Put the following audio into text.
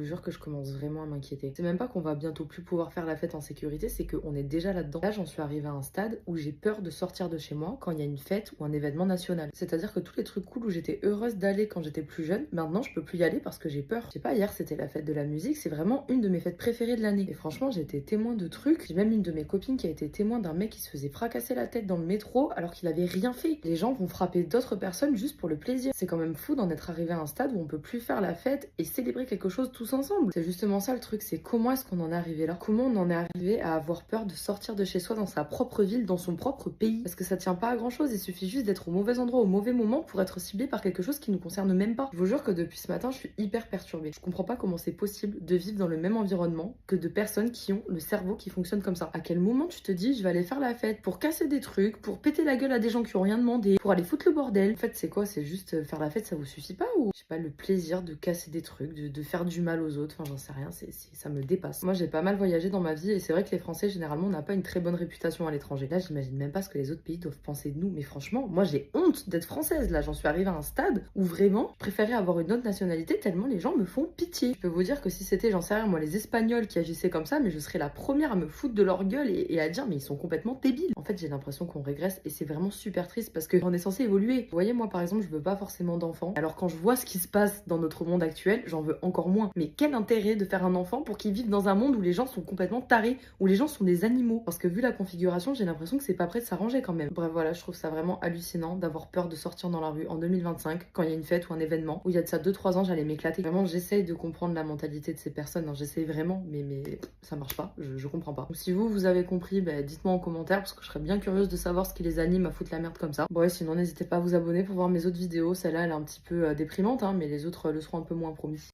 jure que je commence vraiment à m'inquiéter. C'est même pas qu'on va bientôt plus pouvoir faire la fête en sécurité, c'est qu'on est déjà là-dedans. Là, j'en suis arrivée à un stade où j'ai peur de sortir de chez moi quand il y a une fête ou un événement national. C'est-à-dire que tous les trucs cool où j'étais heureuse d'aller quand j'étais plus jeune, maintenant je peux plus y aller parce que j'ai peur. Je sais pas, hier c'était la fête de la musique, c'est vraiment une de mes fêtes préférées de l'année. Et franchement, j'ai été témoin de trucs. J'ai même une de mes copines qui a été témoin d'un mec qui se faisait fracasser la tête dans le métro alors qu'il avait rien fait. Les gens vont frapper d'autres personnes juste pour le plaisir. C'est quand même fou d'en être arrivé à un stade où on peut plus faire la fête et célébrer quelque chose tous ensemble. C'est justement ça le truc, c'est comment est-ce qu'on en est arrivé là? Comment on en est arrivé à avoir peur de sortir de chez soi dans sa propre ville, dans son propre pays? Parce que ça tient pas à grand chose, il suffit juste d'être au mauvais endroit au mauvais moment pour être ciblé par quelque chose qui nous concerne même pas. Je vous jure que depuis ce matin, je suis hyper perturbée. Je comprends pas comment c'est possible de vivre dans le même environnement que de personnes qui ont le cerveau qui fonctionne comme ça. À quel moment tu te dis je vais aller faire la fête pour casser des trucs, pour péter la gueule à des gens qui ont rien demandé, pour aller foutre le bordel? En fait, c'est quoi? C'est juste faire la fête, ça vous suffit pas? Ou je sais pas, le plaisir de casser des trucs, de faire du mal aux autres, enfin j'en sais rien, ça me dépasse. Moi j'ai pas mal voyagé dans ma vie et c'est vrai que les Français généralement on n'a pas une très bonne réputation à l'étranger. Là j'imagine même pas ce que les autres pays doivent penser de nous, mais franchement moi j'ai honte d'être française. Là j'en suis arrivée à un stade où vraiment je préférais avoir une autre nationalité tellement les gens me font pitié. Je peux vous dire que si c'était, j'en sais rien moi, les Espagnols qui agissaient comme ça, mais je serais la première à me foutre de leur gueule et à dire mais ils sont complètement débiles. En fait j'ai l'impression qu'on régresse et c'est vraiment super triste parce qu'on est censé évoluer. Vous voyez, moi par exemple je veux pas forcément d'enfants, alors quand je vois ce qui se passe dans notre monde actuel, j'en veux encore moins. Mais quel intérêt de faire un enfant pour qu'il vive dans un monde où les gens sont complètement tarés, où les gens sont des animaux? Parce que vu la configuration, j'ai l'impression que c'est pas prêt de s'arranger quand même. Bref voilà, je trouve ça vraiment hallucinant d'avoir peur de sortir dans la rue en 2025 quand il y a une fête ou un événement où il y a de ça 2-3 ans j'allais m'éclater. Vraiment j'essaye de comprendre la mentalité de ces personnes, hein. J'essaye vraiment, mais ça marche pas, je comprends pas. Donc, si vous avez compris, bah, dites-moi en commentaire parce que je serais bien curieuse de savoir ce qui les anime à foutre la merde comme ça. Bon ouais, sinon n'hésitez pas à vous abonner pour voir mes autres vidéos. Celle-là elle est un petit peu déprimante, hein, mais les autres le seront un peu moins, promis.